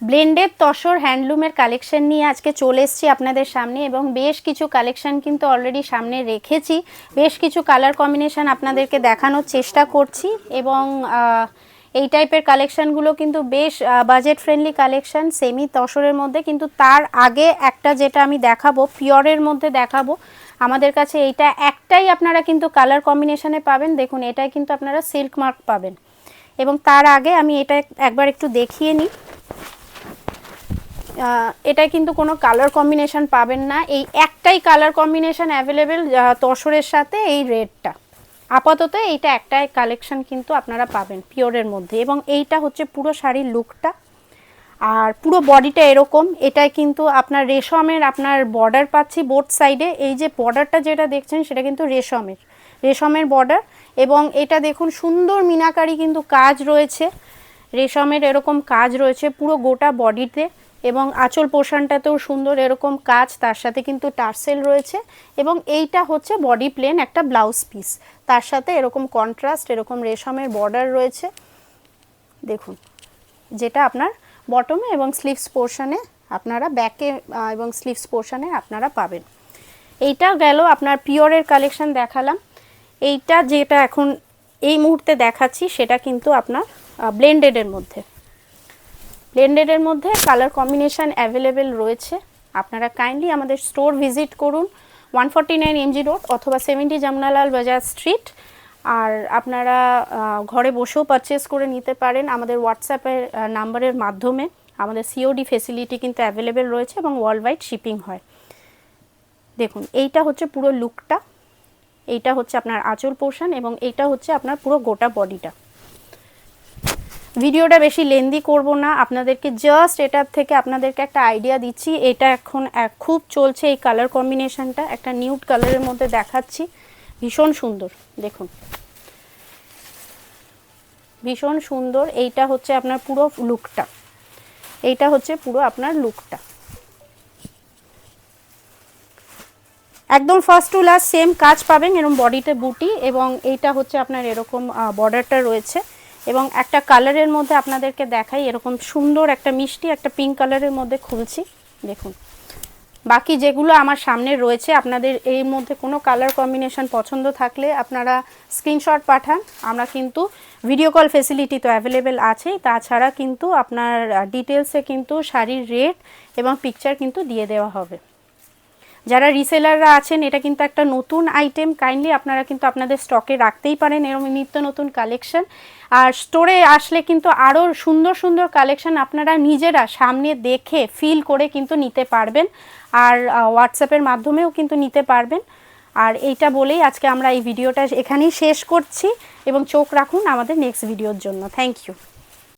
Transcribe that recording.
Blended tussar হ্যান্ডলুমের collection নিয়ে আজকে চলে এসেছি আপনাদের সামনে এবং বেশ কিছু কালেকশন কিন্তু অলরেডি সামনে রেখেছি। বেশ কিছু কালার কম্বিনেশন আপনাদেরকে দেখানোর চেষ্টা করছি এবং এই টাইপের কালেকশানগুলো কিন্তু বেশ বাজেট ফ্রেন্ডলি কালেকশান সেমি তসরের মধ্যে। কিন্তু তার আগে একটা যেটা আমি দেখাবো পিওরের মধ্যে দেখাবো, আমাদের কাছে এইটা একটাই আপনারা কিন্তু কালার কম্বিনেশনে পাবেন। দেখুন এটাই কিন্তু আপনারা সিল্ক মার্ক পাবেন। এবং তার আগে আমি এটা একবার একটু দেখিয়ে নিই। এটা কিন্তু কোনো কালার কম্বিনেশন পাবেন না, এই একটাই কালার কম্বিনেশন অ্যাভেলেবেল তসরের সাথে এই রেডটা। আপাতত এইটা একটাই কালেকশন কিন্তু আপনারা পাবেন পিওরের মধ্যে। এবং এইটা হচ্ছে পুরো শাড়ির লুকটা আর পুরো বডিটা এরকম। এটাই কিন্তু আপনার রেশমের আপনার বর্ডার পাচ্ছি বোথ সাইডে। এই যে বর্ডারটা যেটা দেখছেন সেটা কিন্তু রেশমের বর্ডার। এবং এটা দেখুন সুন্দর মিনাকারি কিন্তু কাজ রয়েছে, রেশমের এরকম কাজ রয়েছে পুরো গোটা বডিতে। এবং আঁচল পোর্শনটাতেও সুন্দর এরকম কাজ, তার সাথে কিন্তু টার্সেল রয়েছে। এবং এইটা হচ্ছে বডি প্লেন একটা ব্লাউজ পিস, তার সাথে এরকম কন্ট্রাস্ট এরকম রেশমের বর্ডার রয়েছে দেখুন, যেটা আপনার বটমে এবং স্লিভস পোর্শনে আপনারা ব্যাকে এবং স্লিভস পোর্শনে আপনারা পাবেন। এইটা গেল আপনার পিওরের কালেকশন দেখালাম। এইটা যেটা এখন এই মুহূর্তে দেখাচ্ছি সেটা কিন্তু আপনার ব্লেন্ডেডের মধ্যে কালার কম্বিনেশন অ্যাভেলেবেল রয়েছে। আপনারা কাইন্ডলি আমাদের স্টোর ভিজিট করুন 149 MG রোড অথবা 70 যমুনালাল বাজার স্ট্রিট। আর আপনারা ঘরে বসেও পারচেস করে নিতে পারেন আমাদের হোয়াটসঅ্যাপের নাম্বারের মাধ্যমে। আমাদের সিওডি ফেসিলিটি কিন্তু অ্যাভেলেবেল রয়েছে এবং ওয়ার্ল্ড ওয়াইড শিপিং হয়। দেখুন এইটা হচ্ছে পুরো লুকটা, এইটা হচ্ছে আপনার আঁচল পোর্শন এবং এইটা হচ্ছে আপনার পুরো গোটা বডিটা। ভিডিওটা বেশি লেন্দি করব না, আপনাদেরকে জাস্ট এটার থেকে আপনাদেরকে একটা আইডিয়া দিচ্ছি। এটা এখন খুব চলছে এই কালার কম্বিনেশনটা, একটা নিউড কালারের মধ্যে দেখাচ্ছি, ভীষণ সুন্দর দেখুন, ভীষণ সুন্দর। এইটা হচ্ছে আপনার পুরো লুকটা, এইটা হচ্ছে পুরো আপনার লুকটা একদম ফার্স্ট টু লাস্ট সেম কাজ পাবেন এরকম বডিতে বুটি। এবং এইটা হচ্ছে আপনার এরকম বর্ডারটা রয়েছে। এবং একটা কালারের মধ্যে আপনাদেরকে দেখাই, এরকম সুন্দর একটা মিষ্টি একটা পিঙ্ক কালারের মধ্যে খুলছি দেখুন। বাকি যেগুলো আমার সামনে রয়েছে আপনাদের এর মধ্যে কোনো কালার কম্বিনেশন পছন্দ থাকলে আপনারা স্ক্রিনশট পাঠান। আমরা কিন্তু ভিডিও কল ফেসিলিটি তো অ্যাভেলেবেল আছেই, তাছাড়া কিন্তু আপনার ডিটেলসে কিন্তু শাড়ির রেট এবং পিকচার কিন্তু দিয়ে দেওয়া হবে। যারা রিসেলাররা আছেন এটা কিন্তু একটা নতুন আইটেম, কাইন্ডলি আপনারা কিন্তু আপনাদের স্টকে রাখতেই পারেন এরকম নিত্য নতুন কালেকশন। আর স্টোরে আসলে কিন্তু আরও সুন্দর সুন্দর কালেকশন আপনারা নিজেরা সামনে দেখে ফিল করে কিন্তু নিতে পারবেন। আর হোয়াটসঅ্যাপের মাধ্যমেও কিন্তু নিতে পারবেন। আর এইটা বলেই আজকে আমরা এই ভিডিওটা এখানেই শেষ করছি এবং চোখ রাখুন আমাদের নেক্সট ভিডিওর জন্য। Thank you.